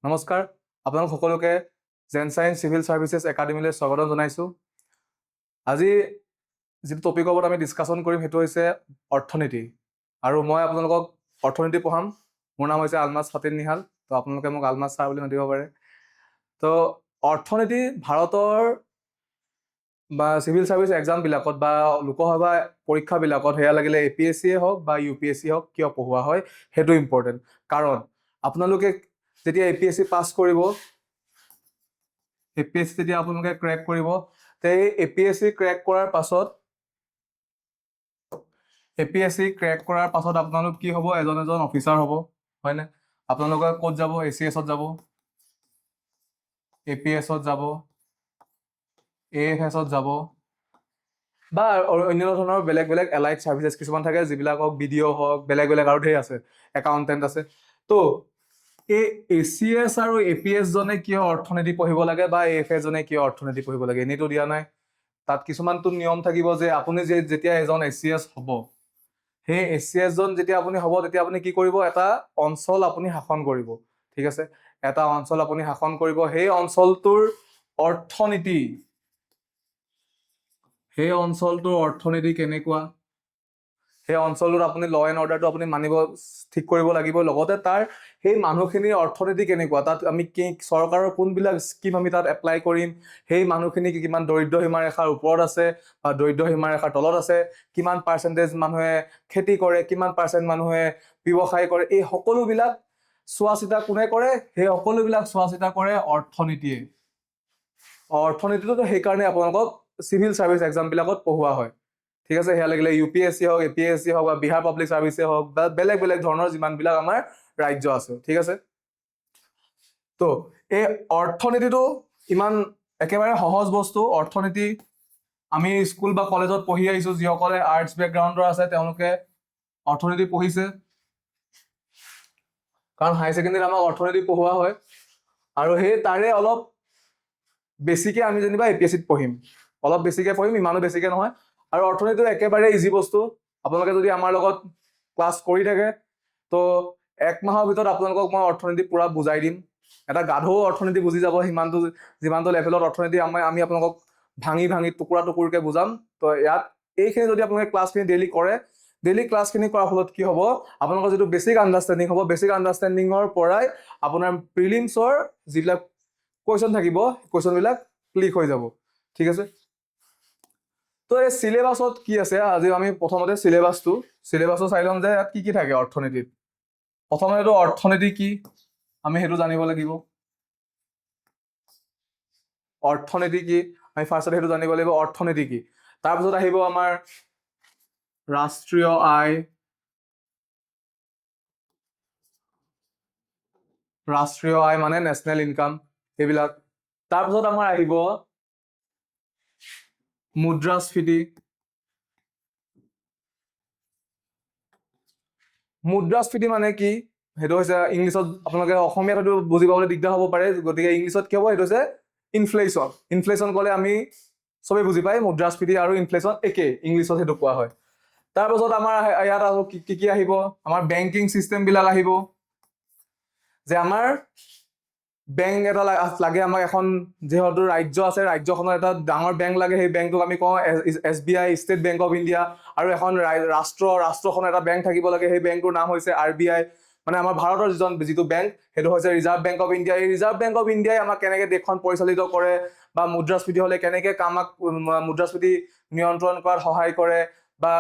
নমস্কাৰ, আপোনালোক সকলোকে জেনচাইন চিভিল সাৰ্ভিসেছ একাডেমিলৈ স্বাগতম জনাইছো। আজি যিটো টপিকৰ ওপৰত আমি ডিছকাশ্যন কৰিম সেইটো হৈছে অৰ্থনীতি, আৰু মই আপোনালোকক অৰ্থনীতি পঢ়াম। মোৰ নাম হৈছে আলমাজ ফাতিন নিহাল, তো আপোনালোকে মোক আলমাজ ছাৰ বুলি মাতিব পাৰে। তো অৰ্থনীতি ভাৰতৰ বা চিভিল সাৰ্ভিস এক্সামবিলাকত বা লোকসভা পৰীক্ষাবিলাকত সেয়া লাগিলে APSCয়ে হওক বা UPSC হওক কিয় পঢ়োৱা হয় সেইটো ইম্পৰ্টেণ্ট। কাৰণ আপোনালোকে যেতিয়া APSC পাছ কৰিব, APSC যেতিয়া আপোনালোকে ক্ৰেক কৰিব, তে APSC ক্ৰেক কৰাৰ পাছত আপোনালোক কি হ'ব, এজন অফিচাৰ হ'ব, হয়নে? আপোনালোকে ক'ত যাব? ACSত যাব, APSত যাব, AFSত যাব, বা অন্য ধৰণৰ বেলেগ বেলেগ এলাইড সাৰ্ভিসেছ কিছুমান থাকে, যিবিলাক হওক BDO হওক, বেলেগ বেলেগ আৰু ধেৰ আছে, একাউণ্টেণ্ট আছে। তো এই ACS আৰু APS জনে কিয় অৰ্থনীতি পঢ়িব লাগে বা AFS জনে কিয় অৰ্থনীতি পঢ়িব লাগে, এনেইতো দিয়া নাই। তাত কিছুমানতো নিয়ম থাকিব যে আপুনি যেতিয়া এজন ACS হ'ব, সেই ACS জন যেতিয়া আপুনি হ'ব, তেতিয়া আপুনি কি কৰিব? এটা অঞ্চল আপুনি শাসন কৰিব, ঠিক আছে? এটা অঞ্চল আপুনি শাসন কৰিব, সেই অঞ্চলটোৰ অৰ্থনীতি কেনেকুৱা, সেই অঞ্চলটোত আপুনি ল এণ্ড অৰ্ডাৰটো আপুনি মানিব ঠিক কৰিব লাগিব, লগতে তাৰ সেই মানুহখিনিৰ অৰ্থনীতি কেনেকুৱা, তাত আমি কি চৰকাৰৰ কোনবিলাক স্কিম আমি তাত এপ্লাই কৰিম, সেই মানুহখিনি কিমান দৰিদ্ৰ সীমাৰেখাৰ ওপৰত আছে বা দৰিদ্ৰ সীমাৰেখাৰ তলত আছে, কিমান পাৰ্চেণ্টেজ মানুহে খেতি কৰে, কিমান পাৰ্চেণ্ট মানুহে ব্যৱসায় কৰে, এই সকলোবিলাক চোৱা চিতা কোনে কৰে? সেই সকলোবিলাক চোৱা চিতা কৰে অৰ্থনীতিয়ে। অৰ্থনীতিটো সেইকাৰণে আপোনালোকক চিভিল সাৰ্ভিস এক্সামবিলাকত পঢ়োৱা হয়, ঠিক আছে? সেয়া লাগিলে UPSC হওক, APSC হওক বা বিহাৰ পাব্লিক সাৰ্ভিসে হওক বা বেলেগ বেলেগ ধৰণৰ যিমানবিলাক আমাৰ ৰাজ্য আছে, ঠিক আছে? তো এই অৰ্থনীতিটো ইমান একেবাৰে সহজ বস্তু। অৰ্থনীতি আমি স্কুল বা কলেজত পঢ়ি আহিছো, যিসকলে আৰ্টছ বেকগ্ৰাউণ্ডৰ আছে তেওঁলোকে অৰ্থনীতি পঢ়িছে, কাৰণ হাই ছেকেণ্ডেৰীত আমাক অৰ্থনীতি পঢ়োৱা হয়। আৰু সেই তাৰে অলপ বেছিকে আমি যেনিবা APSCত পঢ়িম, অলপ বেছিকে পঢ়িম, ইমানো বেছিকে নহয়। আৰু অৰ্থনীতিটো একেবাৰে ইজি বস্তু। আপোনালোকে যদি আমাৰ লগত ক্লাছ কৰি থাকে, তো 1 মাহৰ ভিতৰত আপোনালোকক মই অৰ্থনীতি পুৰা বুজাই দিম। এটা গাধও অৰ্থনীতি বুজি যাব, যিমানটো লেভেলত অৰ্থনীতি আমি আপোনালোকক ভাঙি টুকুৰা টুকুৰকে বুজাম। তো ইয়াত এইখিনি যদি আপোনালোকে ক্লাছখিনি ডেইলি কৰে, ডেইলি ক্লাছখিনি কৰাৰ ফলত কি হ'ব, আপোনালোকৰ যিটো বেছিক আণ্ডাৰষ্টেণ্ডিং হ'ব, বেছিক আণ্ডাৰষ্টেণ্ডিঙৰ পৰাই আপোনাৰ প্ৰিলিমছৰ যিবিলাক কুৱেশ্যন থাকিব, কুৱেশ্যনবিলাক ক্লিক হৈ যাব, ঠিক আছে? তো এই চিলেবাছত কি আছে, আজি আমি প্ৰথমতে চিলেবাছটো চাই ল'ম যে ইয়াত কি কি থাকে অৰ্থনীতিত। প্ৰথমেতো অৰ্থনীতি কি আমি সেইটো জানিব লাগিব। অৰ্থনীতি কি আমি ফাৰ্ষ্টতে সেইটো জানিব লাগিব, অৰ্থনীতি কি। তাৰপিছত আহিব আমাৰ ৰাষ্ট্ৰীয় আয়, মানে নেশ্যনেল ইনকাম, এইবিলাক। তাৰপিছত আমাৰ আহিব মুদ্ৰাস্ফীতি। মুদ্ৰাস্ফীতি মানে কি সেইটো হৈছে ইংলিছত, আপোনালোকে অসমীয়াত হয়তো বুজি পাবলৈ দিগদাৰ হ'ব পাৰে, গতিকে ইংলিছত কি হ'ব, সেইটো হৈছে ইনফ্লেশ্যন। ইনফ্লেশ্যন ক'লে আমি চবেই বুজি পায়, মুদ্ৰাস্ফীতি আৰু ইনফ্লেশ্যন একে, ইংলিছত সেইটো কোৱা হয়। তাৰপাছত আমাৰ ইয়াত আৰু কি আহিব, আমাৰ বেংকিং চিষ্টেমবিলাক আহিব, যে আমাৰ বেংক এটা লাগে, আমাক এখন যিহেতু ৰাজ্য আছে, ৰাজ্যখনৰ এটা ডাঙৰ বেংক লাগে, সেই বেংকটোক আমি কওঁ SBI, state bank of India. আৰু এখন ৰাষ্ট্ৰখনৰ এটা বেংক থাকিব লাগে, সেই বেংকটোৰ নাম হৈছে RBI, মানে আমাৰ ভাৰতৰ যিটো বেংক সেইটো হৈছে ৰিজাৰ্ভ বেংক অফ ইণ্ডিয়া। এই ৰিজাৰ্ভ বেংক অফ ইণ্ডিয়াই আমাক কেনেকৈ দেশখন পৰিচালিত কৰে বা মুদ্ৰাস্ফীতি হ'লে কেনেকৈ আমাক মুদ্ৰাস্ফীতি নিয়ন্ত্ৰণ কৰাত সহায় কৰে, বা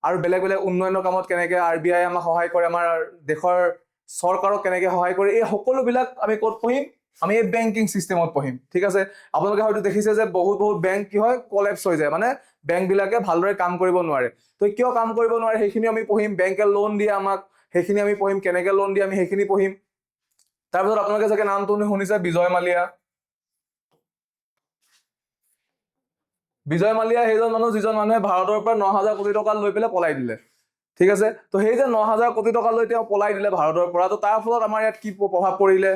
আৰু বেলেগ বেলেগ উন্নয়নৰ কামত কেনেকৈ RBI আমাক সহায় কৰে, আমাৰ দেশৰ চৰকাৰক কেনেকৈ সহায় কৰে, এই সকলোবিলাক আমি ক'ত পঢ়িম? আমি এই বেংকিং চিষ্টেমত পঢ়িম, ঠিক আছে? আপোনালোকে হয়তো দেখিছে যে বহুত বেংক কি হয়, কলেপছ হৈ যায়, মানে বেংকবিলাকে ভালদৰে কাম কৰিব নোৱাৰে। তো কিয় কাম কৰিব নোৱাৰে সেইখিনি আমি পঢ়িম। বেংকে লোন দিয়ে আমাক, সেইখিনি আমি পঢ়িম, কেনেকৈ লোন দিয়ে আমি সেইখিনি পঢ়িম। তাৰপিছত আপোনালোকে চাগে নামটো শুনিছে বিজয় মালিয়া। বিজয় মালিয়া সেইজন মানুহ যিজন মানুহে ভাৰতৰ পৰা 9,000 কোটি টকা লৈ পেলাই পলাই দিলে, ঠিক আছে? তো সেই যে 9,000 কোটি টকা লৈ তেওঁ পলাই দিলে ভাৰতৰ পৰা, তো তাৰ ফলত আমাৰ ইয়াত কি প্ৰভাৱ পৰিলে,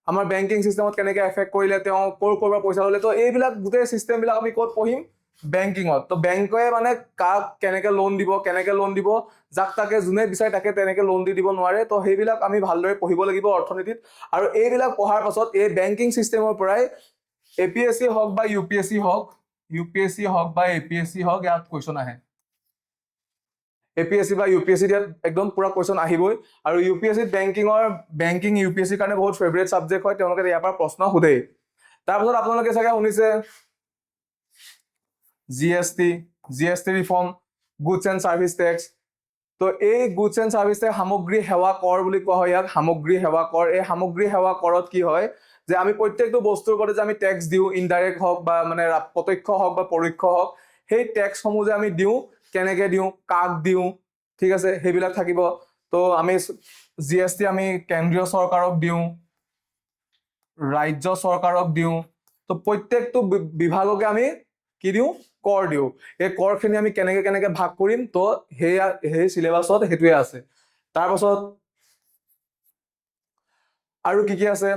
আমাৰ বেংকিং চিষ্টেমত কেনেকৈ এফেক্ট কৰিলে, তেওঁ ক'ৰ পৰা পইচা ল'লে, তো এইবিলাক গোটেই চিষ্টেমবিলাক আমি ক'ত পঢ়িম? বেংকিঙত। তো বেংকে মানে কাক কেনেকে লোন দিব, যাক তাকে যোনে বিচাৰে তাকে তেনেকে লোন দি দিব নোৱাৰে। তো সেইবিলাক আমি ভালদৰে পঢ়িব লাগিব অৰ্থনীতিত। আৰু এইবিলাক পঢ়াৰ পাছত এই বেংকিং চিষ্টেমৰ পৰাই APSC হওক বা UPSC হওক বা APSC হওক, ইয়াত কুৱেশ্যন আহে। APSC বা UPSC ইয়াত একদম পুৰা কুৱেশ্যন আহিবই। আৰু UPSC বেংকিং UPSC কাৰণে বহুত ফেভৰেট ছাবজেক্ট হয়, তেওঁলোকে ইয়াৰ পৰা প্ৰশ্ন সোধেই। তাৰপিছত আপোনালোকে চাগে শুনিছে GST reform, goods and services tax. তো এই গুডছ এণ্ড ছাৰ্ভিচ টেক্স সামগ্ৰী সেৱা কৰ বুলি কোৱা হয় ইয়াক, সামগ্ৰী সেৱা কৰ। এই সামগ্ৰী সেৱা কৰত কি হয় যে আমি প্ৰত্যেকটো বস্তুৰ ওপৰত যে আমি টেক্স দিওঁ, ইনডাইৰেক্ট হওক বা মানে প্ৰত্যক্ষ হওক বা পৰোক্ষ হওক, সেই টেক্সসমূহ যে আমি দিওঁ, কেনেকে দিওঁ, কাক দিওঁ, ঠিক আছে, সেইবিলাক থাকিব। তো আমি GST আমি কেন্দ্ৰীয় চৰকাৰক দিওঁ, ৰাজ্য চৰকাৰক দিওঁ। তো প্ৰত্যেকটো বিভাগকে আমি কি দিওঁ, কৰ দিওঁ। এই কৰখিনি আমি কেনেকে ভাগ কৰিম, তো সেই চিলেবাছত সেইটোৱে আছে। তাৰপাছত আৰু কি আছে,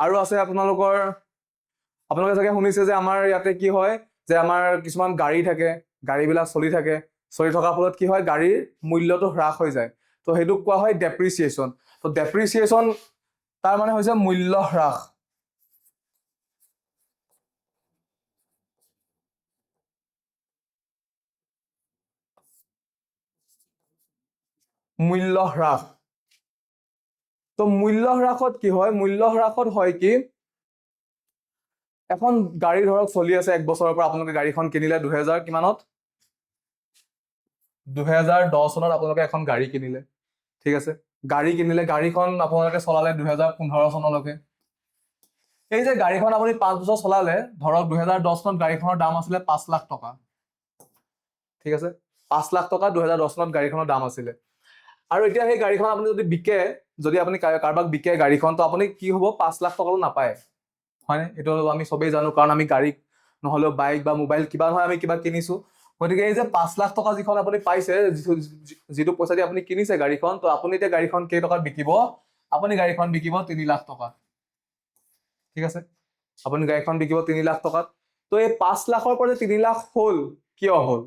আৰু আছে আপোনালোকে চাগে শুনিছে যে আমাৰ ইয়াতে কি হয় যে আমাৰ কিছুমান গাড়ী থাকে, গাড়ীবিলাক চলি থকাৰ ফলত কি হয়, গাড়ীৰ মূল্যটো হ্ৰাস হৈ যায়। তো সেইটোক কোৱা হয় ডেপ্ৰিচিয়েশ্যন। তো ডেপ্ৰিচিয়েশ্যন তাৰ মানে হৈছে মূল্য হ্ৰাস। মূল্য হ্ৰাস। তো মূল্য হ্ৰাসত কি হয়, মূল্য হ্ৰাসত হয় কি, এখন গাড়ী ধৰক চলি আছে 1 বছৰৰ পৰা, আপোনালোকে গাড়ীখন কিনিলে 2000 কিমানত, 2010 চনত আপোনালোকে এখন গাড়ী কিনিলে, ঠিক আছে। গাড়ী কিনিলে, গাড়ীখন আপোনালোকে চলালে 2015 চনলৈকে। এই যে গাড়ীখন আপুনি 5 বছৰ চলালে, ধৰক 2010 চনত গাড়ীখনৰ দাম আছিলে 5 লাখ টকা, ঠিক আছে। 5 লাখ টকা 2010 চনত গাড়ীখনৰ দাম আছিলে। আৰু এতিয়া সেই গাড়ীখন আপুনি যদি বিকে, যদি আপুনি কাৰোবাক বিকে গাড়ীখন, তো আপুনি কি হ'ব, 5 লাখ টকাও নাপায়, হয়নে? এইটো আমি চবেই জানো, কাৰণ আমি গাড়ী নহ'লেও বাইক বা মোবাইল কিবা নহয় আমি কিবা কিনিছো। গতিকে এই যে 5 লাখ টকা যিখন আপুনি পাইছে, যিটো পইচা দি আপুনি কিনিছে গাড়ীখন, তো আপুনি এতিয়া গাড়ীখন কেই টকাত বিকিব, আপুনি গাড়ীখন বিকিব 3 লাখ টকাত, ঠিক আছে। আপুনি গাড়ীখন বিকিব 3 লাখ টকাত। তো এই 5 লাখৰ পৰা যে 3 লাখ হ'ল, কিয় হ'ল?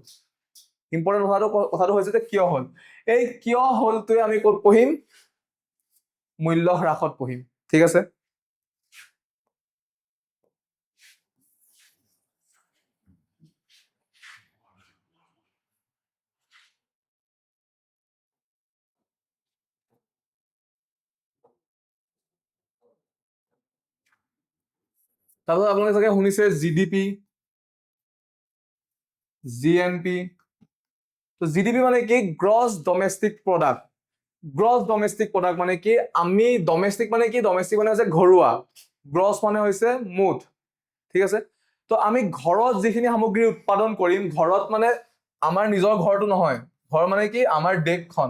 ইম্পৰ্টেণ্ট কথাটো হৈছে যে কিয় হ'ল। এই কিয় হ'লটোৱে আমি ক'ত পঢ়িম, মূল্য হ্ৰাসত পঢ়িম, ঠিক আছে। তাৰপিছত আপোনালোকে চাগে শুনিছে GDP, GNP। তো GDP মানে কি, gross domestic product. Gross domestic product মানে কি, আমি ডমেষ্টিক মানে কি, ডমেষ্টিক মানে হৈছে ঘৰুৱা, গ্ৰছ মানে হৈছে মুঠ, ঠিক আছে। তো আমি ঘৰত যিখিনি সামগ্ৰী উৎপাদন কৰিম, ঘৰত মানে আমাৰ নিজৰ ঘৰটো নহয়, ঘৰ মানে কি আমাৰ দেশখন,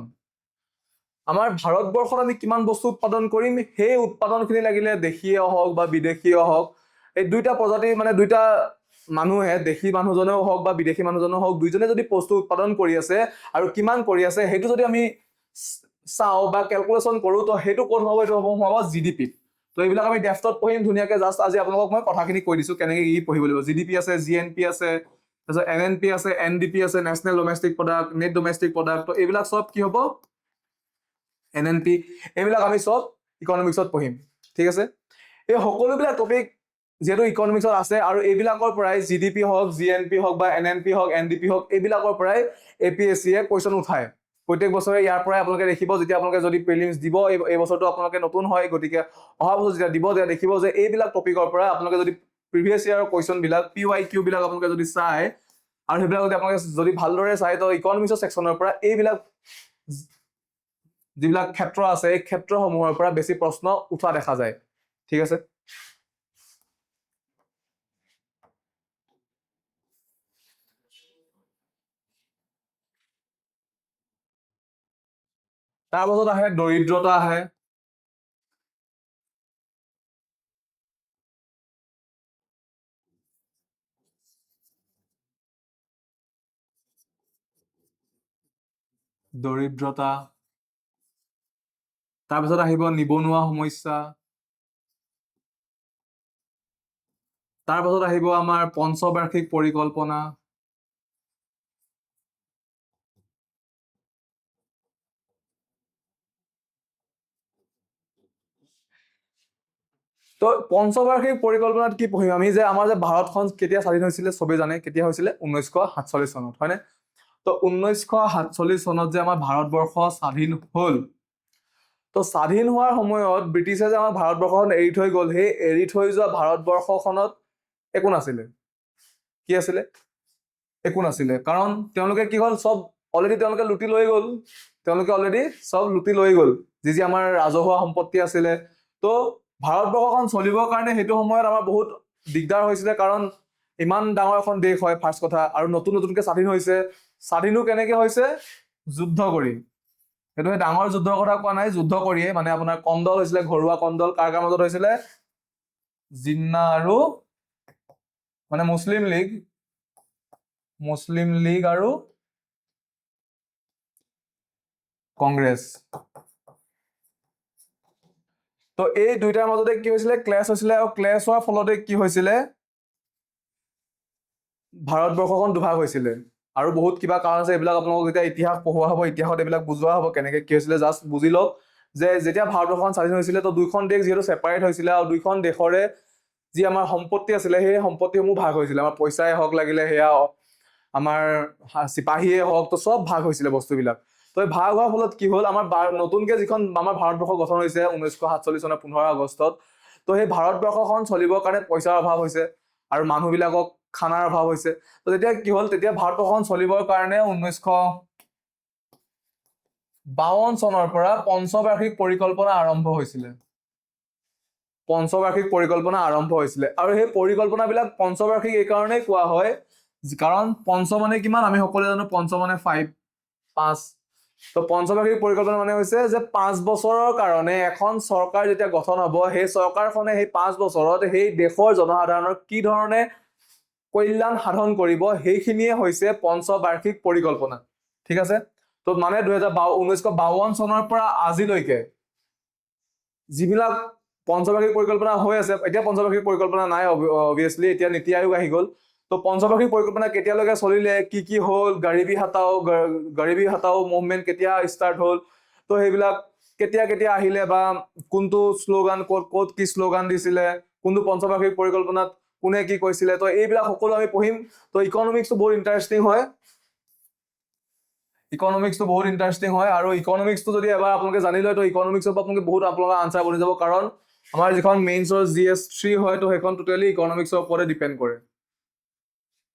আমাৰ ভাৰতবৰ্ষত আমি কিমান বস্তু উৎপাদন কৰিম, সেই উৎপাদনখিনি লাগিলে দেশীয় হওক বা বিদেশীয় হওক, এই দুইটা প্ৰজাতিৰ মানে দুইটা মানুহে, দেশী মানুহজনেও হওক বা বিদেশী মানুহজনেও হওক, দুইজনে যদি বস্তু উৎপাদন কৰি আছে আৰু কিমান কৰি আছে, সেইটো যদি আমি চাওঁ বা কেলকুলেশ্যন কৰোঁ, তো সেইটো ক'ত হ'ব, এইটো হ'ব GDP। তো এইবিলাক আমি ডেফটত পঢ়িম ধুনীয়াকৈ। জাষ্ট আজি আপোনালোকক মই কথাখিনি কৈ দিছোঁ কেনেকৈ কি পঢ়িব লাগিব। GDP আছে, GNP আছে, তাৰপিছত NNP আছে, NDP আছে, national domestic product, net domestic product. তো এইবিলাক চব কি হ'ব, NNP, এইবিলাক আমি চব ইকনমিক্সত পঢ়িম, ঠিক আছে। এই সকলোবিলাক টপিক যিহেতু ইকনমিক্সত আছে, আৰু এইবিলাকৰ পৰাই GDP হওক, GNP হওক বা NNP হওক, NDP হওক, এইবিলাকৰ পৰাই APSCয়ে কুৱেশ্যন উঠায় প্ৰত্যেক বছৰে। ইয়াৰ পৰাই আপোনালোকে দেখিব, যেতিয়া আপোনালোকে যদি প্ৰিলিমছ দিব, এই বছৰটো আপোনালোকে নতুন হয়, গতিকে অহা বছৰ যেতিয়া দিব, তেতিয়া দেখিব যে এইবিলাক টপিকৰ পৰা আপোনালোকে যদি প্ৰিভিয়াছ ইয়াৰৰ কুৱেশ্যনবিলাক, PYQ বিলাক আপোনালোকে যদি চায়, আৰু সেইবিলাক যদি আপোনালোকে যদি ভালদৰে চায়, তো ইকনমিক্সৰ ছেকশ্যনৰ পৰা এইবিলাক যিবিলাক ক্ষেত্ৰ আছে, এই ক্ষেত্ৰসমূহৰ পৰা বেছি প্ৰশ্ন উঠা দেখা যায়, ঠিক আছে। তাৰপাছত আহে দৰিদ্ৰতা আহে। দৰিদ্ৰতা, তাৰপিছত আহিব নিবনুৱা সমস্যা, তাৰপাছত আহিব আমাৰ পঞ্চবাৰ্ষিক পৰিকল্পনা, তো পঞ্চবাৰ্ষিক পৰিকল্পনাত কি পঢ়িম আমি, যে আমাৰ যে ভাৰতখন কেতিয়া স্বাধীন হৈছিলে চবেই জানে, কেতিয়া হৈছিলে 1947 চনত, হয়নে? তো 1947 চনত যে আমাৰ ভাৰতবৰ্ষ স্বাধীন হ'ল, তো স্বাধীন হোৱাৰ সময়ত ব্ৰিটিছে যে আমাৰ ভাৰতবৰ্ষখন এৰি থৈ গ'ল, সেই এৰি থৈ যোৱা ভাৰতবৰ্ষখনত একো নাছিলে। কি আছিলে? একো নাছিলে। কাৰণ তেওঁলোকে কি হ'ল, চব অলৰেডি তেওঁলোকে লুটি লৈ গ'ল, চব লুটি লৈ গ'ল যি যি আমাৰ ৰাজহুৱা সম্পত্তি আছিলে। তো ভাৰতবৰ্ষখন চলিবৰ কাৰণে সেইটো সময়ত আমাৰ বহুত দিগদাৰ হৈছিলে, কাৰণ ইমান ডাঙৰ এখন দেশ হয় ফাৰ্ষ্ট কথা, আৰু নতুন নতুনকে স্বাধীন হৈছে। স্বাধীনো কেনেকে হৈছে? যুদ্ধ কৰি। সেইটো ডাঙৰ যুদ্ধৰ কথা কোৱা নাই, যুদ্ধ কৰিয়ে, মানে আপোনাৰ কণ্ডল হৈছিলে, ঘৰুৱা কণ্ডল। কাৰ কাৰ মাজত হৈছিলে? জিন্না আৰু মানে মুছলিম লীগ আৰু কংগ্ৰেছ। তো এই দুইটাৰ মাজতে কি হৈছিলে? ক্লেছ হৈছিলে, আৰু ক্লেছ হোৱাৰ ফলতে কি হৈছিলে? ভাৰতবৰ্ষখন দুভাগ হৈছিলে। আৰু বহুত কিবা কাৰণ আছে, এইবিলাক আপোনালোকক যেতিয়া ইতিহাস পঢ়োৱা হ'ব, ইতিহাসত এইবিলাক বুজোৱা হ'ব কেনেকে কি হৈছিলে। জাষ্ট বুজি লওক যে যেতিয়া ভাৰতবৰ্ষখন স্বাধীন হৈছিলে, তো দুইখন দেশ যিহেতু ছেপাৰেট হৈছিলে, আৰু দুইখন দেশৰে যি আমাৰ সম্পত্তি আছিলে সেই সম্পত্তিসমূহ ভাগ হৈছিলে। আমাৰ পইচাই হওক, লাগিলে সেয়া আমাৰ চিপাহীয়ে হওক, তো চব ভাগ হৈছিলে বস্তুবিলাক। তো এই ভাগ হোৱাৰ ফলত কি হ'ল, আমাৰ নতুনকে যিখন আমাৰ ভাৰতবৰ্ষ গঠন হৈছে 1947 চনৰ 15 আগষ্টত, তো সেই ভাৰতবৰ্ষখন চলিবৰ কাৰণে পইচাৰ অভাৱ হৈছে, আৰু মানুহবিলাকক খানাৰ অভাৱ হৈছে। তো তেতিয়া কি হ'ল, তেতিয়া ভাৰতবৰ্ষখন চলিবৰ কাৰণে 1952 চনৰ পৰা পঞ্চবাৰ্ষিক পৰিকল্পনা আৰম্ভ হৈছিলে। আৰু সেই পৰিকল্পনাবিলাক পঞ্চবাৰ্ষিক এই কাৰণেই কোৱা হয়, কাৰণ পঞ্চ মানে কিমান? আমি সকলোৱে জানো পঞ্চ মানে 5। তো পঞ্চবাৰ্ষিক পৰিকল্পনা মানে হৈছে যে 5 বছৰৰ কাৰণে এখন চৰকাৰ যেতিয়া গঠন হ'ব, সেই চৰকাৰখনে সেই 5 বছৰত সেই দেশৰ জনসাধাৰণৰ কি ধৰণে কল্যাণ সাধন কৰিব, সেইখিনিয়ে হৈছে পঞ্চবাৰ্ষিক পৰিকল্পনা। ঠিক আছে? তো মানে 1952 চনৰ পৰা আজিলৈকে যিবিলাক পঞ্চবাৰ্ষিক পৰিকল্পনা হৈ আছে, এতিয়া পঞ্চবাৰ্ষিক পৰিকল্পনা নাই অবভিয়াছলি, এতিয়া নীতি আয়োগ আহি গ'ল। তো পঞ্চবাৰ্ষিক পৰিকল্পনা কেতিয়ালৈকে চলিলে, কি কি হ'ল, গৰিবী হাটাও মুভমেণ্ট কেতিয়া ষ্টাৰ্ট হ'ল, তো সেইবিলাক কেতিয়া কেতিয়া আহিলে, বা কোনটো শ্লোগান ক'ত কি শ্লোগান দিছিলে, কোনটো পঞ্চবাৰ্ষিক পৰিকল্পনাত কোনে কি কৈছিলে, তো এইবিলাক সকলো আমি পঢ়িম। তো ইকনমিক্সটো বহুত ইণ্টাৰেষ্টিং হয়, আৰু ইকনমিক্সটো যদি এবাৰ আপোনালোকে জানি লয়, তো ইকনমিক্সৰ পৰা আপোনালোকে বহুত আপোনালোকৰ আনচাৰ বনি যাব। কাৰণ আমাৰ যিখন মেইনছৰ GS3 হয়, তো সেইখন টোটেলি ইকনমিক্সৰ ওপৰতে ডিপেণ্ড কৰে।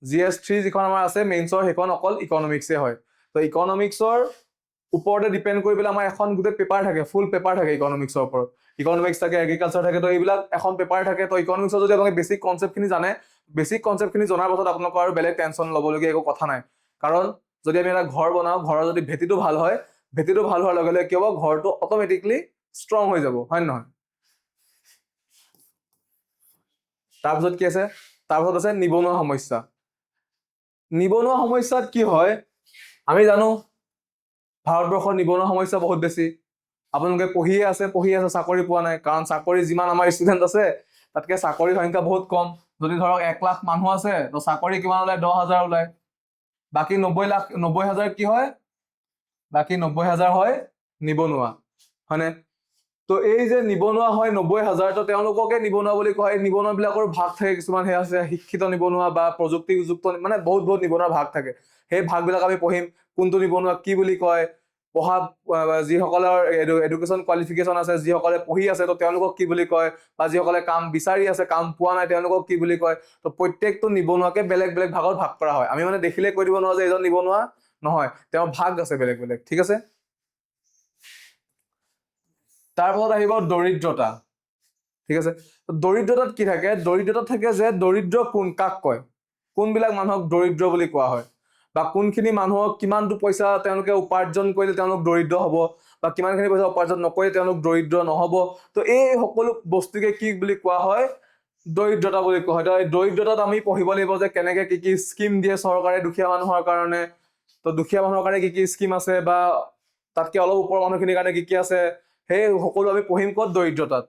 GS3 যিখন আমাৰ আছে মেইনছৰ, সেইখন অকল ইকনমিক্সে হয়। তো ইকনমিক্সৰ ওপৰতে ডিপেণ্ড কৰি পেলাই আমাৰ এখন গোটেই পেপাৰ থাকে, ফুল পেপাৰ থাকে ইকনমিক্সৰ ওপৰত। ইকনমিক্স থাকে, এগ্ৰিকালচাৰ থাকে, তো এইবিলাক এখন পেপাৰ থাকে। তো ইকনমিক্সৰ যদি আপোনালোকে বেছিক কনচেপ্টখিনি জানে, বেছিক কনচেপ্টখিনি জনাৰ পাছত আপোনালোকৰ আৰু বেলেগ টেনশ্যন ল'বলগীয়া একো কথা নাই। কাৰণ যদি আমি এটা ঘৰ বনাওঁ, ঘৰৰ যদি ভেটিটো ভাল হয়, ভেটিটো ভাল হোৱাৰ লগে লগে কি হ'ব, ঘৰটো অট'মেটিকলি ষ্ট্ৰং হৈ যাব, হয় নে নহয়? তাৰপিছত কি আছে? তাৰপিছত আছে নিবনুৱা সমস্যা। নিবনুৱা সমস্যাত কি হয়, আমি জানো ভাৰতবৰ্ষৰ নিবনুৱা সমস্যা বহুত বেছি। আপোনালোকে পঢ়িয়ে আছে, চাকৰি পোৱা নাই। কাৰণ চাকৰি যিমান আমাৰ ষ্টুডেণ্ট আছে, তাতকে চাকৰিৰ সংখ্যা বহুত কম। যদি ধৰক 1 লাখ মানুহ আছে, তো চাকৰি কিমান ওলায়? 10,000 ওলায়। বাকী 90,000 কি হয়? বাকী 90,000 হয় নিবনুৱা, হয়নে? তো এই যে নিবনুৱা হয় 90,000, তো তেওঁলোককে নিবনুৱা বুলি কোৱা হয়। নিবনুৱা বিলাকৰ ভাগ থাকে কিছুমান, সেয়া আছে শিক্ষিত নিবনুৱা বা প্ৰযুক্তিযুক্ত, মানে বহুত বহুত নিবনুৱা ভাগ থাকে। সেই ভাগবিলাক আমি পঢ়িম, কোনটো নিবনুৱা কি বুলি কয়, পঢ়া যিসকলৰ এডুকেশ্যন কোৱালিফিকেশ্যন আছে, যিসকলে পঢ়ি আছে, তো তেওঁলোকক কি বুলি কয়, বা যিসকলে কাম বিচাৰি আছে, কাম পোৱা নাই, তেওঁলোকক কি বুলি কয়। তো প্ৰত্যেকটো নিবনুৱাকে বেলেগ বেলেগ ভাগত ভাগ কৰা হয়। আমি মানে দেখিলে কৈ দিব নোৱাৰো যে এইজন নিবনুৱা, নহয়, তেওঁৰ ভাগ আছে বেলেগ বেলেগ। ঠিক আছে? তাৰপাছত আহিব দৰিদ্ৰতা। ঠিক আছে? দৰিদ্ৰতাত কি থাকে? দৰিদ্ৰতাত থাকে যে দৰিদ্ৰ কোন, কাক কয়, কোনবিলাক মানুহক দৰিদ্ৰ বুলি কোৱা হয়, বা কোনখিনি মানুহক কিমানটো পইচা তেওঁলোকে উপাৰ্জন কৰিলে তেওঁলোক দৰিদ্ৰ হ'ব, বা কিমানখিনি পইচা উপাৰ্জন নকৰিলে তেওঁলোক দৰিদ্ৰ নহ'ব। তো এই সকলো বস্তুকে কি বুলি কোৱা হয়? দৰিদ্ৰতা বুলি কোৱা হয়। তো এই দৰিদ্ৰতাত আমি পঢ়িব লাগিব যে কেনেকে কি কি স্কিম দিয়ে চৰকাৰে দুখীয়া মানুহৰ কাৰণে। তো দুখীয়া মানুহৰ কাৰণে কি কি স্কিম আছে, বা তাতকে অলপ ওপৰৰ মানুহখিনিৰ কাৰণে কি কি আছে, সেই সকলো আমি পঢ়িম ক'ত? দৰিদ্ৰতাত।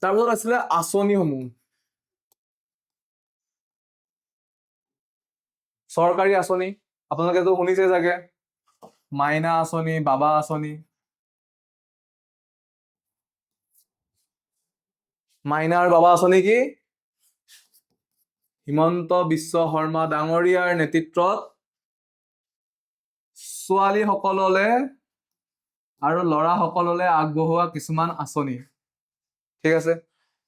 তাৰপিছত আছিলে আঁচনিসমূহ। চৰকাৰী আঁচনি আপোনালোকেতো শুনিছে চাগে, মাইনা আঁচনি, বাবা আঁচনি। মাইনা আৰু বাবা আঁচনি কি? হিমন্ত বিশ্ব শৰ্মা ডাঙৰীয়াৰ নেতৃত্বত ছোৱালীসকললে আৰু ল'ৰাসকললে আগবঢ়োৱা কিছুমান আঁচনি। ঠিক আছে,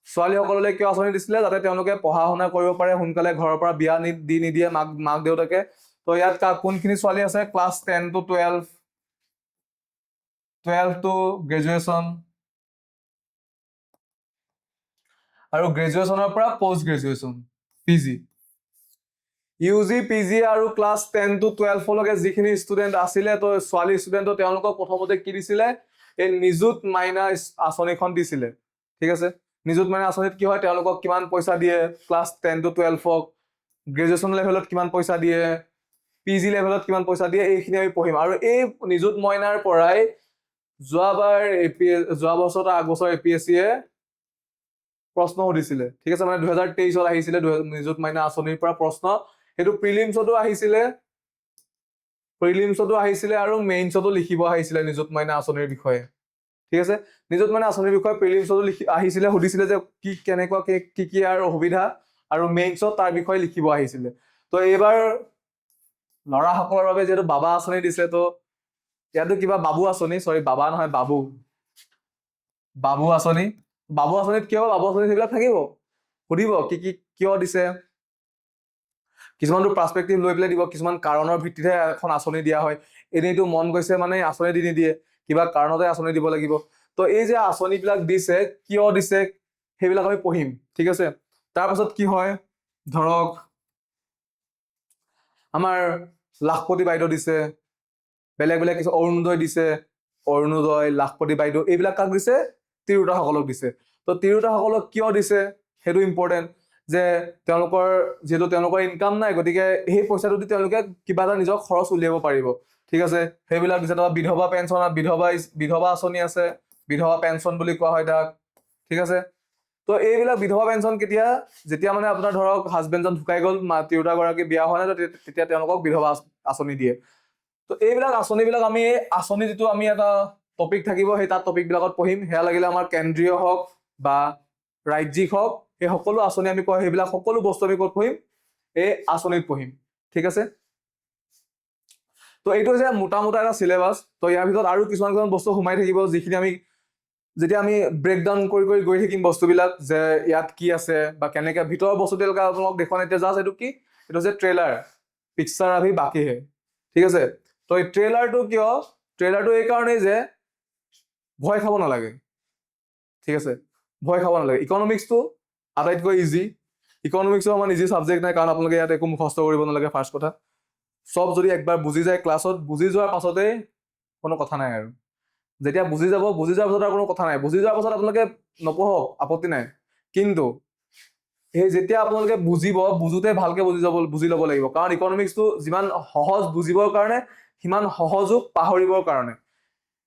ছোৱালীসকললে কিয় আঁচনি দিছিলে? যাতে তেওঁলোকে পঢ়া শুনা কৰিব পাৰে, সোনকালে ঘৰৰ পৰা বিয়া দি নিদিয়ে মাক দেউতাকে। তো ইয়াত কোনখিনি ছোৱালী আছে? ক্লাছ 10 to 12, 12 to গ্ৰেজুৱেশ্যন, আৰু গ্ৰেজুৱেশ্যনৰ পৰা post graduation PG। UG PG আৰু ক্লাছ 10 to 12 লৈকে যিখিনি ষ্টুডেণ্ট আছিলে, তো ছোৱালী ষ্টুডেণ্ট, তেওঁলোকক প্ৰথমতে কি দিছিলে? এই নিযুত মাইনা আঁচনিখন দিছিলে। ঠিক আছে, নিযুত মাইনা আঁচনিত কি হয়? তেওঁলোকক কিমান পইচা দিয়ে? ক্লাছ 10 to 12ক গ্ৰেজুৱেশ্যন লেভেলত কিমান পইচা দিয়ে, PG লেভেলত কিমান পইচা দিয়ে, এইখিনি আমি পঢ়িম। আৰু এই নিযুত মইনাৰ পৰাই যোৱা বছৰ আগবছৰ APSCয়ে প্ৰশ্ন সুধিছিলে। ঠিক আছে, মানে 2023ত আহিছিলে নিযুত মাইনা আঁচনিৰ পৰা প্ৰশ্ন। সেইটো প্ৰিলিমছতো আহিছিলে আৰু মেইনছতো লিখিব আহিছিলে নিযুত মাইনা আঁচনিৰ বিষয়ে। ঠিক আছে, নিযুত মাইনা আঁচনিৰ বিষয়ে প্ৰিলিমছতো আহিছিলে, সুধিছিলে যে কেনেকুৱা কি আৰু অসুবিধা, আৰু মেইনছত তাৰ বিষয়ে লিখিব আহিছিলে। তো এইবাৰ ল'ৰাসকলৰ বাবে যিহেতু বাবা আঁচনি দিছে, তো ইয়াতো কিবা বাবু আঁচনি, বাবা নহয়, বাবু আঁচনি। বাবু আঁচনিত কিয় বাবু আঁচনি সেইবিলাক থাকিব, সুধিব কিয় দিছে। কিছুমানটো পাৰ্সপেক্টিভ লৈ পেলাই দিব, কিছুমান কাৰণৰ ভিত্তিতহে এখন আঁচনি দিয়া হয়। এনেইতো মন গৈছে মানে আঁচনি দি নিদিয়ে, কিবা কাৰণতে আঁচনি দিব লাগিব। তো এই যে আঁচনিবিলাক দিছে, কিয় দিছে, সেইবিলাক আমি পঢ়িম। ঠিক আছে, তাৰপাছত কি হয়, ধৰক আমাৰ লাখপতি বাইদেউ দিছে, বেলেগ কিছু অৰুণোদয় দিছে, অৰুণোদয়, লাখপতি বাইদেউ, এইবিলাক কাক দিছে? তিৰোতাসকলক দিছে। তো তিৰোতাসকলক কিয় দিছে সেইটো ইম্পৰ্টেণ্ট, যে যিহেতু তেওঁলোকৰ ইনকাম নাই, গতিকে সেই পইচাটো দি তেওঁলোকে কিবা এটা নিজৰ খৰচ উলিয়াব পাৰিব। ঠিক আছে, সেইবিলাক দিছে। তাৰপৰা বিধৱা পেঞ্চন, বিধৱা আঁচনি আছে, বিধৱা পেঞ্চন বুলি কোৱা হয় তাক। ঠিক আছে, তো এইবিলাক বিধৱা পেঞ্চন যেতিয়া মানে আপোনাৰ ধৰক হাজবেণ্ডজন ঢুকাই গ'ল, তিৰোতাগৰাকী বিয়া হোৱা নাই, তেতিয়া তেওঁলোকক বিধৱা আঁচনি দিয়ে। তো এইবিলাক আঁচনিবিলাক আমি যিটো আমি এটা টপিক থাকিব, সেই তাত টপিকবিলাকত পঢ়িম। সেয়া লাগিলে আমাৰ কেন্দ্ৰীয় হওক বা ৰাজ্যিক হওক, সেই সকলো আঁচনি আমি কয়, সেইবিলাক সকলো বস্তু আমি ক'ত পঢ়িম? এই আঁচনিত পঢ়িম। ঠিক আছে, তো এইটো হৈছে মোটা এটা চিলেবাছ। তো ইয়াৰ ভিতৰত আৰু কিছুমান বস্তু সোমাই থাকিব, যিখিনি আমি যেতিয়া আমি ব্ৰেকডাউন কৰি গৈ থাকিম বস্তুবিলাক, যে ইয়াত কি আছে বা কেনেকে ভিতৰৰ বস্তু তেওঁলোকে আপোনালোকক দেখুৱাই। এতিয়া জাষ্ট এইটো কি? এইটো হৈছে ট্ৰেইলাৰ, পিকচাৰ আভি বাকী হে। ঠিক আছে, তো এই ট্ৰেইলাৰটো এই কাৰণেই যে ভয় খাব নালাগে। ঠিক আছে, ভয় খাব নালাগে। ইকনমিক্সটো আটাইতকৈ ইজি। ইকনমিক্সটো আমাৰ ইজি ছাবজেক্ট নাই, কাৰণ আপোনালোকে ইয়াত একো মুখস্থ কৰিব নালাগে। ফাৰ্ষ্ট কথা, চব যদি একবাৰ বুজি যায় ক্লাছত, বুজি যোৱাৰ পাছতেই কোনো কথা নাই আৰু। যেতিয়া বুজি যোৱাৰ পাছত আৰু কোনো কথা নাই। বুজি যোৱাৰ পাছত আপোনালোকে নপঢ়ক, আপত্তি নাই, কিন্তু সেই যেতিয়া আপোনালোকে বুজোতে ভালকে বুজি ল'ব লাগিব। কাৰণ ইকনমিক্সটো যিমান সহজ বুজিবৰ কাৰণে, সিমান সহজো পাহৰিবৰ কাৰণে।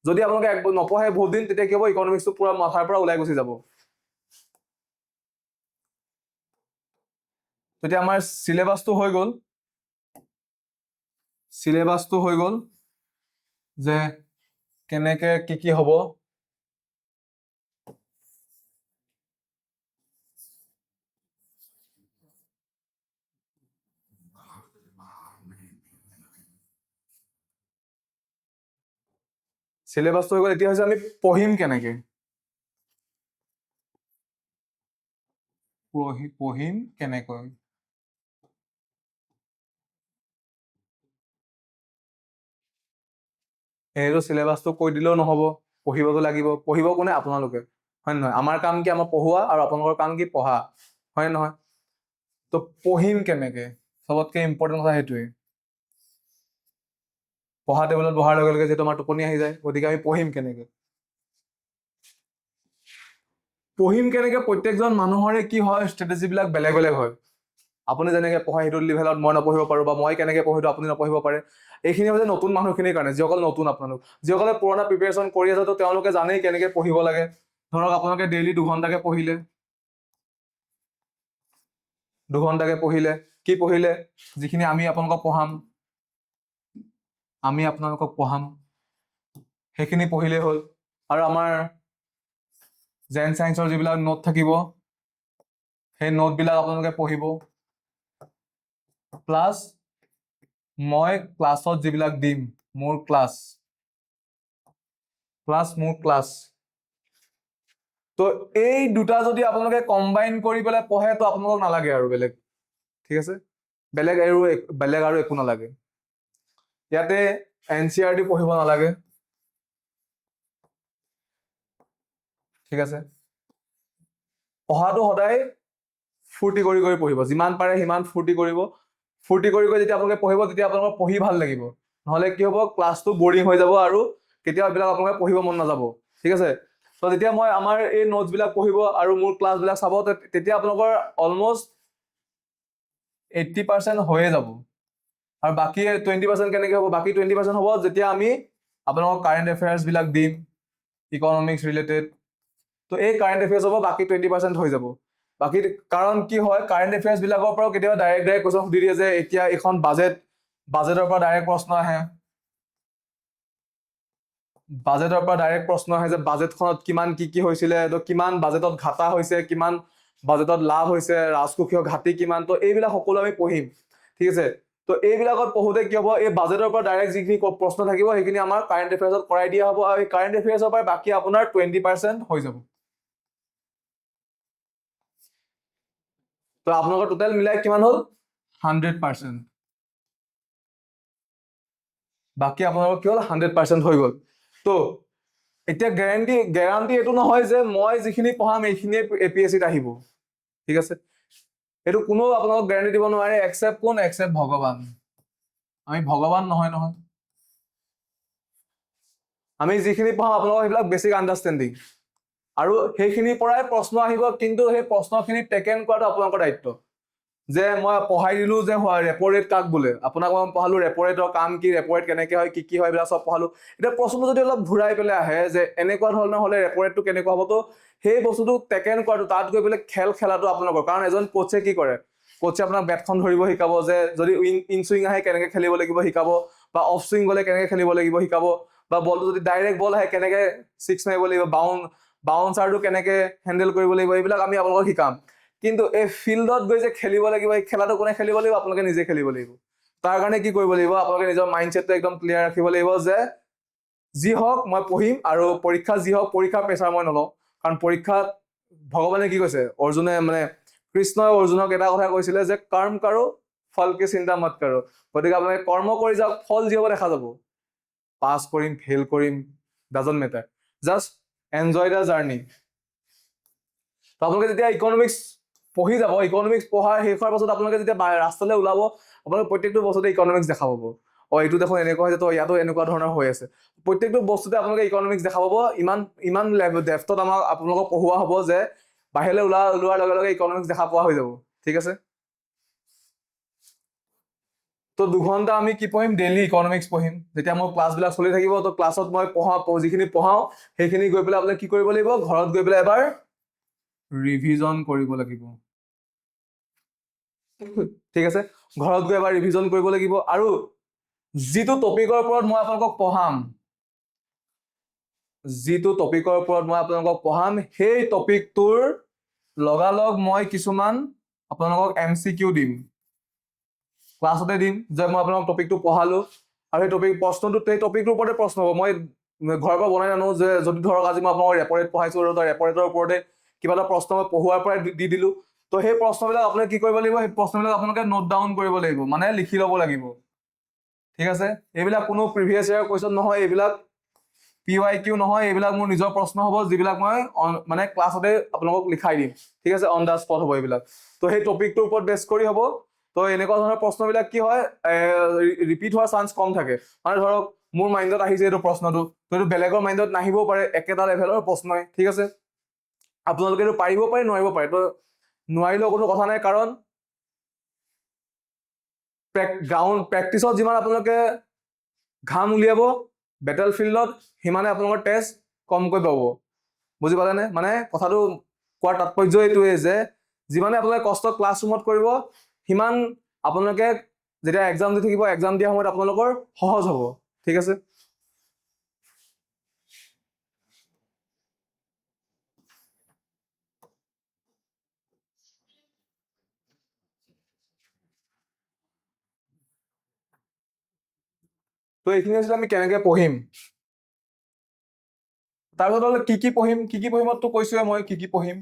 যদি আপোনালোকে নপঢ়ে বহুত দিন, তেতিয়া কি হ'ব? ইকনমিক্সটো পুৰা মাথাৰ পৰা ওলাই গুচি যাব। তেতিয়া আমাৰ চিলেবাছটো হৈ গ'ল, যে কেনেকে কি হ'ব। চিলেবাছটো হৈ গ'ল। এতিয়া হৈছে আমি পঢ়িম কেনেকে। পঢ়িম কেনেকৈ। সেইটো চিলেবাছটো কৈ দিলেও নহ'ব, পঢ়িবতো লাগিব। পঢ়িব কোনে? আপোনালোকে, হয় নে নহয়? আমাৰ কাম কি? আমাৰ পঢ়োৱা, আৰু আপোনালোকৰ কাম কি? পঢ়া, হয় নে নহয়? তো পঢ়িম কেনেকে, চবতকে ইম্পৰ্টেণ্ট কথা সেইটোৱে। পঢ়া টেবুলত বহাৰ লগে লগে যিহেতু আমাৰ টোপনি আহি যায়, গতিকে আমি পঢ়িম কেনেকে। প্ৰত্যেকজন মানুহৰে কি হয়, ষ্ট্ৰেটেজিবিলাক বেলেগ বেলেগ হয়। আপুনি যেনেকে পঢ়াই সেইটো লেভেলত মই নপঢ়িব পাৰোঁ, বা মই কেনেকে পঢ়িটো আপুনি নপঢ়িব পাৰে। এইখিনি হৈছে নতুন মানুহখিনিৰ কাৰণে, যিসকল নতুন। আপোনালোক যিসকলে পুৰণা প্ৰিপেৰেশ্যন কৰি আছে, তো তেওঁলোকে জানেই কেনেকে পঢ়িব লাগে। ধৰক আপোনালোকে ডেইলি 2 ঘণ্টাকে পঢ়িলে, কি পঢ়িলে যিখিনি আমি আপোনালোকক পঢ়াম সেইখিনি পঢ়িলেই হ'ল আৰু আমাৰ জেন সায়েন্সৰ যিবিলাক নোট থাকিব সেই নোটবিলাক আপোনালোকে পঢ়িব প্লাছ মই ক্লাছত যিবিলাক দিম মোৰ ক্লাছ তো এই দুটা যদি আপোনালোকে কম্বাইন কৰি পেলাই পঢ়ে তো আপোনালোকক নালাগে আৰু বেলেগ ঠিক আছে বেলেগ আৰু একো নালাগে ইয়াতে NCERT পঢ়িব নালাগে ঠিক আছে পঢ়াটো সদায় ফূৰ্তি কৰি পঢ়িব যিমান পাৰে সিমান ফূৰ্তি কৰি যেতিয়া আপোনালোকে পঢ়িব তেতিয়া আপোনালোকৰ পঢ়ি ভাল লাগিব নহলে কি হ'ব ক্লাছটো বৰিং হৈ যাব আৰু কেতিয়াবা এইবিলাক আপোনালোকে পঢ়িব মন নাযাব ঠিক আছে তো যেতিয়া মই আমাৰ এই নোটছ বিলাক পঢ়িব আৰু মোৰ ক্লাছ বিলাক চাব তেতিয়া আপোনালোকৰ অলমোষ্ট 80% হৈয়ে যাব আৰু বাকী 20% কেনেকৈ হ'ব বাকী 20% হ'ব যেতিয়া আমি আপোনালোকক কাৰেণ্ট এফেয়াৰ্ছ বিলাক দিম ইকনমিক্স ৰিলেটেড তো এই কাৰেণ্ট এফেয়াৰ্ছ হ'ব বাকী 20% হৈ যাব বাকী কাৰণ কি হয় কাৰেণ্ট এফেয়াৰ্ছ বিলাকৰ পৰাও কেতিয়াবা ডাইৰেক্ট কোৱেশ্যন সুধি দিয়ে যে এতিয়া এখন বাজেটৰ পৰা ডাইৰেক্ট প্ৰশ্ন আহে যে বাজেটখনত কিমান কি হৈছিলে তো কিমান বাজেটত ঘাটা হৈছে কিমান বাজেটত লাভ হৈছে ৰাজকোষীয় ঘাটি কিমান তো এইবিলাক সকলো আমি পঢ়িম ঠিক আছে তো এইবিলাকত পঢ়োতে কি হ'ব এই বাজেটৰ পৰা ডাইৰেক্ট যিখিনি প্ৰশ্ন থাকিব সেইখিনি আমাৰ কাৰেণ্ট এফেয়াৰ্ছত কৰাই দিয়া হ'ব আৰু এই কাৰেণ্ট এফেয়াৰ্ছৰ পৰা বাকী আপোনাৰ 20% হৈ যাব তো আপোনালোকৰ টোটেল মিলাই কিমান হ'ল 100% বাকী আপোনালোকৰ কি হ'ল 100% হৈ গ'ল তো এতিয়া গেৰাণ্টি এইটো নহয় যে মই যিখিনি পঢ়াম এইখিনিয়ে APSCত আহিব ঠিক আছে এইটো কোনো আপোনালোকক গেৰাণ্টি দিব নোৱাৰে এক্সেপ্ট ভগৱান আমি ভগৱান নহয় আমি যিখিনি পঢ়াম আপোনালোকক সেইবিলাক বেছিক আণ্ডাৰষ্টেণ্ডিং আৰু সেইখিনিৰ পৰাই প্ৰশ্ন আহিব কিন্তু সেই প্ৰশ্নখিনি টেকেন কৰাটো আপোনালোকৰ দায়িত্ব যে মই পঢ়াই দিলো যে ৰেপো ৰেট কাক বোলে আপোনাক মই পঢ়ালো ৰেপো ৰেটৰ কাম কি ৰেপো ৰেট কেনেকৈ হয় কি হয় এইবিলাক চব পঢ়ালো এতিয়া প্ৰশ্নটো যদি অলপ ঘূৰাই পেলাই আহে যে এনেকুৱা ধৰণৰ হ'লে ৰেপো ৰেটটো কেনেকুৱা হ'ব তো সেই বস্তুটো টেকেন কৰাটো তাত গৈ পেলাই খেলাটো আপোনালোকৰ কাৰণ এজন কোচে কি কৰে কোচে আপোনাক বেটখন ধৰিব শিকাব যে যদি ইন চুইং আহে কেনেকৈ খেলিব লাগিব শিকাব বা অফ চুইং গ'লে কেনেকৈ খেলিব লাগিব শিকাব বা বলটো যদি ডাইৰেক্ট বল আহে কেনেকৈ ছিক্স মাৰিব লাগিব বাউন্সাৰটো কেনেকৈ হেণ্ডেল কৰিব লাগিব এইবিলাক আমি আপোনালোকক শিকাম কিন্তু এই ফিল্ডত গৈ যে খেলিব লাগিব এই খেলাটো কোনে খেলিব লাগিব আপোনালোকে নিজে খেলিব লাগিব তাৰ কাৰণে কি কৰিব লাগিব আপোনালোকে নিজৰ মাইণ্ডছেটটো একদম ক্লিয়াৰ ৰাখিব লাগিব যে যি হওক মই পঢ়িম আৰু পৰীক্ষা যি হওক পৰীক্ষাৰ প্ৰেছাৰ মই নলওঁ কাৰণ পৰীক্ষাত ভগৱানে কি কৈছে অৰ্জুনে মানে কৃষ্ণই অৰ্জুনক এটা কথা কৈছিলে যে কৰ্ম কাৰো ফলকে চিন্তা মত কাৰো গতিকে আপোনালোকে কৰ্ম কৰি যাওক ফল যি হ'ব দেখা যাব পাছ কৰিম ফেইল কৰিম doesn't matter just enjoy the journey আপোনালোকে যেতিয়া ইকনমিক্স পঢ়ি যাব ইকনমিক্স পঢ়াৰ শেষ হোৱাৰ পাছত আপোনালোকে যেতিয়া ৰাস্তালৈ ওলাব আপোনালোকে প্ৰত্যেকটো বস্তুতে ইকনমিক্স দেখা পাব এইটো দেখোন এনেকুৱা হৈছে তো ইয়াতো এনেকুৱা ধৰণৰ হৈ আছে প্ৰত্যেকটো বস্তুতে আপোনালোকে ইকনমিক্স দেখা পাব ইমান ডেফটত আপোনালোকক পঢ়োৱা হ'ব যে বাহিৰলৈ ওলোৱাৰ লগে লগে ইকনমিক্স দেখা পোৱা হৈ যাব ঠিক আছে তো 2 ঘণ্টা আমি কি পঢ়িম ডেইলি ইকনমিক্স পঢ়িম যেতিয়া মোৰ ক্লাছবিলাক চলি থাকিব তো ক্লাছত মই যিখিনি পঢ়াওঁ সেইখিনি গৈ পেলাই আপোনালোকে কি কৰিব লাগিব ঘৰত গৈ পেলাই এবাৰ ৰিভিজন কৰিব লাগিব ঠিক আছে ঘৰত গৈ এবাৰ ৰিভিজন কৰিব লাগিব আৰু যিটো টপিকৰ ওপৰত মই আপোনালোকক পঢ়াম সেই টপিকটোৰ লগালগ মই কিছুমান আপোনালোকক MCQ দিম ক্লাছতে দিম যে মই আপোনালোকক টপিকটো পঢ়ালো আৰু সেই টপিকটোৰ ওপৰতে প্ৰশ্ন হ'ব মই ঘৰৰ পৰা বনাই নানো যে যদি ধৰক আজি মই আপোনালোকক ৰেপো ৰেট পঢ়াইছো আৰু ৰেপো ৰেটৰ ওপৰতে কিবা এটা প্ৰশ্ন মই পঢ়োৱাৰ পৰাই দি দিলো তো সেই প্ৰশ্নবিলাক আপোনালোকে কি কৰিব লাগিব সেই প্ৰশ্নবিলাক আপোনালোকে নোট ডাউন কৰিব লাগিব মানে লিখি ল'ব লাগিব ঠিক আছে এইবিলাক কোনো প্ৰিভিয়াছ ইয়াৰ কুৱেশ্যন নহয় এইবিলাক PYQ নহয় এইবিলাক মোৰ নিজৰ প্ৰশ্ন হ'ব যিবিলাক মই মানে ক্লাছতে আপোনালোকক লিখাই দিম ঠিক আছে অন দা স্পট হ'ব এইবিলাক তো সেই টপিকটোৰ ওপৰত বেছ কৰি হ'ব তো এনেকুৱা ধৰণৰ প্ৰশ্নবিলাক কি হয় ৰিপিট হোৱাৰ চান্স কম থাকে মানে ধৰক মোৰ মাইণ্ডত আহিছে এইটো প্ৰশ্নটো তো এইটো বেলেগৰ মাইণ্ডত নাহিবও পাৰে একেটা লেভেলৰ প্ৰশ্নই ঠিক আছে আপোনালোকে এইটো পাৰিব পাৰে নোৱাৰিব পাৰে তো নোৱাৰিলেও কোনো কথা নাই কাৰণ প্ৰেক্টিছত যিমান আপোনালোকে ঘাম উলিয়াব বেটেল ফিল্ডত সিমানে আপোনালোকৰ টেষ্ট কমকৈ পাব বুজি পালেনে মানে কথাটো কোৱাৰ তাৎপৰ্য এইটোৱে যে যিমানে আপোনালোকে কষ্ট ক্লাছৰুমত কৰিব সিমান আপোনালোকে যেতিয়া এক্সাম দি থাকিব, এক্সাম দিয়া সময়ত আপোনালোকৰ সহজ হ'ব। ঠিক আছে? তো এইখিনি আছিলে আমি কেনেকে পঢ়িম। তাৰপিছত হ'লে কি কি পঢ়িমতো কৈছোৱে মই কি পঢ়িম।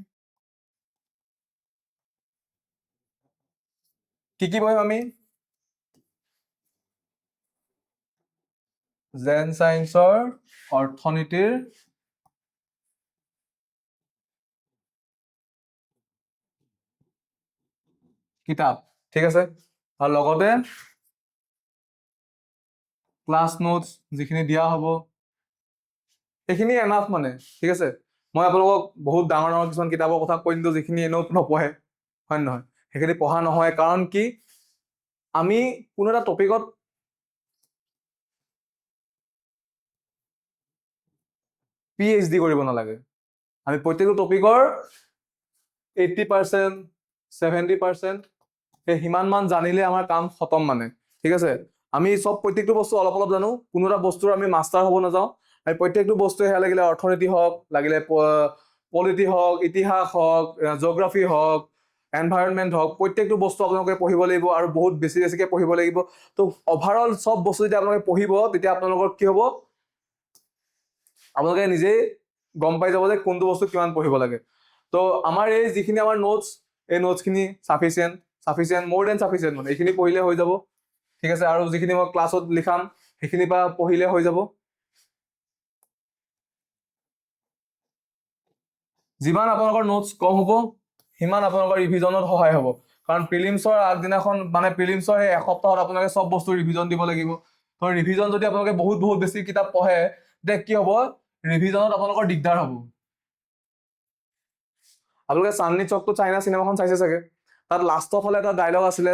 কি পঢ়িম আমি? জেন চায়েন্সৰ অৰ্থনীতিৰ কিতাপ। ঠিক আছে? আৰু লগতে ক্লাছ নোটছ যিখিনি দিয়া হ'ব, সেইখিনি এনাফ মানে। ঠিক আছে? মই আপোনালোকক বহুত ডাঙৰ ডাঙৰ কিছুমান কিতাপৰ কথা কৈ দিলোঁ যিখিনি এনেও নপঢ়ে, হয় নে নহয়? সেইখিনি পঢ়া নহয়। কাৰণ কি, আমি কোনো এটা টপিকত PhD কৰিব নালাগে। আমি প্ৰত্যেকটো টপিকৰ 80%, 70% সেই সিমান মান জানিলে আমাৰ কাম খতম মানে। ঠিক আছে? আমি চব প্ৰত্যেকটো বস্তু অলপ অলপ জানো, কোনো এটা বস্তুৰ আমি মাষ্টাৰ হ'ব নাযাওঁ। আমি প্ৰত্যেকটো বস্তুৱে সেয়া লাগিলে অৰ্থনীতি হওক, লাগিলে পলিটি হওক, ইতিহাস হওক, জিঅ'গ্ৰাফী হওক, এনভাইৰনমেণ্ট হওক, প্ৰত্যেকটো বস্তু আপোনালোকে পঢ়িব লাগিব আৰু বহুত বেছিকৈ পঢ়িব লাগিব। তো অভাৰঅল চব বস্তু যেতিয়া আপোনালোকে পঢ়িব, তেতিয়া আপোনালোকৰ কি হ'ব, আপোনালোকে নিজেই গম পাই যাব যে কোনটো বস্তু কিমান পঢ়িব লাগে। তো আমাৰ এই যিখিনি আমাৰ নোটছ, এই নোটছখিনি চাফিচিয়েণ্ট, মোৰ দেন চাফিচিয়েণ্ট মানে। এইখিনি পঢ়িলে হৈ যাব। ঠিক আছে? আৰু যিখিনি মই ক্লাছত লিখাম সেইখিনিৰ পৰা পঢ়িলে হৈ যাব। যিমান আপোনালোকৰ নোটছ কম হ'ব, সিমান আপোনালোকৰ ৰিভিজনত সহায় হ'ব। কাৰণ প্ৰিলিমছৰ আগদিনাখন মানে প্ৰিলিমছৰ সেই এসপ্তাহত আপোনালোকে চব বস্তু ৰিভিজন দিব লাগিব। তো ৰিভিজন যদি আপোনালোকে বহুত বেছি কিতাপ পঢ়ে, তেতিয়া কি হ'ব, ৰিভিজনত আপোনালোকৰ দিগদাৰ হ'ব। আপোনালোকে চান্দনী চকটো চাইনা চিনেমাখন চাইছে চাগে? তাত লাষ্টৰ ফালে এটা ডায়লগ আছিলে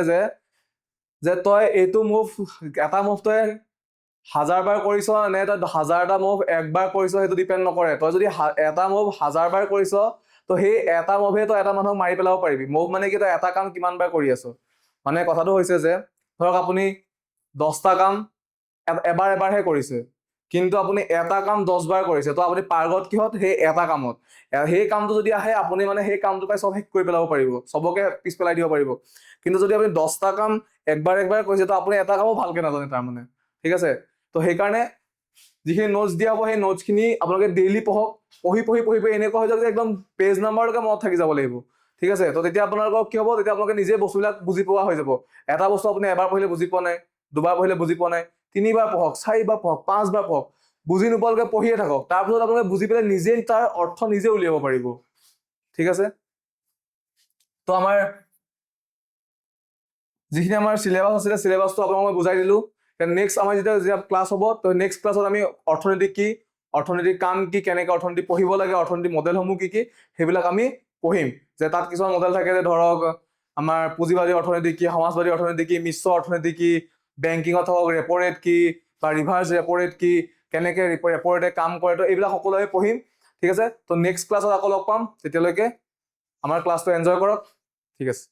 যে তই এইটো মুভ, এটা মুভ তই 1000 বাৰ কৰিছ নে তই 1000টা মুভ একবাৰ কৰিছ, সেইটো ডিপেণ্ড নকৰে। তই যদি এটা মুভ 1000 বাৰ কৰিছ, তো সেই এটা মুভে তই এটা মানুহক মাৰি পেলাব পাৰিবি। মুভ মানে কি, তই এটা কাম কিমান বাৰ কৰি আছ। মানে কথাটো হৈছে যে ধৰক আপুনি 10টা কাম এবাৰহে কৰিছে, কিন্তু আপুনি এটা কাম 10 বাৰ কৰিছে। তো আপুনি পাৰ্গত কিহত, সেই এটা কামত। সেই কামটো যদি আহে, আপুনি মানে সেই কামটো পাই চব শেষ কৰি পেলাব পাৰিব, চবকে পিছ পেলাই দিব পাৰিব। কিন্তু যদি আপুনি 10টা কাম একবাৰ কৰিছে, তো আপুনি এটা কামো ভালকে নাজানে তাৰমানে। ঠিক আছে? তো সেইকাৰণে যিখিনি নোটছ দিয়া হ'ব, সেই নোটছখিনি আপোনালোকে ডেইলি পঢ়ক। পঢ়ি এনেকুৱা হৈ যাব যে একদম পেজ নাম্বাৰলৈকে মনত থাকি যাব লাগিব। ঠিক আছে? তো তেতিয়া আপোনালোকৰ কি হ'ব, তেতিয়া আপোনালোকে নিজে বস্তুবিলাক বুজি পোৱা হৈ যাব। এটা বস্তু আপুনি এবাৰ পঢ়িলে বুজি পোৱা নাই, দুবাৰ পঢ়িলে বুজি পোৱা নাই, 3বাৰ পঢ়ক, 4বাৰ পঢ়ক, 5বাৰ পঢ়ক, বুজি নোপোৱালৈকে পঢ়িয়ে থাকক। তাৰপিছত আপোনালোকে বুজি পেলাই নিজে তাৰ অৰ্থ নিজে উলিয়াব পাৰিব। ঠিক আছে? তো আমাৰ যিখিনি আমাৰ চিলেবাছ আছিলে, চিলেবাছটো আপোনাক মই বুজাই দিলোঁ। নেক্সট আমাৰ যেতিয়া ক্লাছ হ'ব, তো নেক্সট ক্লাছত আমি অৰ্থনীতি কি, অৰ্থনীতিৰ কাম কি, কেনেকৈ অৰ্থনীতি পঢ়িব লাগে, অৰ্থনীতিৰ মডেলসমূহ কি, সেইবিলাক আমি পঢ়িম। যে তাত কিছুমান মডেল থাকে, যে ধৰক আমাৰ পুঁজিবাদী অৰ্থনীতি কি, সমাজবাদী অৰ্থনীতি কি, মিশ্ৰ অৰ্থনীতি কি, বেংকিঙত হওক ৰেপ' ৰেট কি বা ৰিভাৰ্ছ ৰেপ' ৰেট কি, কেনেকৈ ৰেপ' ৰেটে কাম কৰে, তো এইবিলাক সকলো আমি পঢ়িম। ঠিক আছে? তো নেক্সট ক্লাছত আকৌ লগ পাম। তেতিয়ালৈকে আমাৰ ক্লাছটো এনজয় কৰক। ঠিক আছে?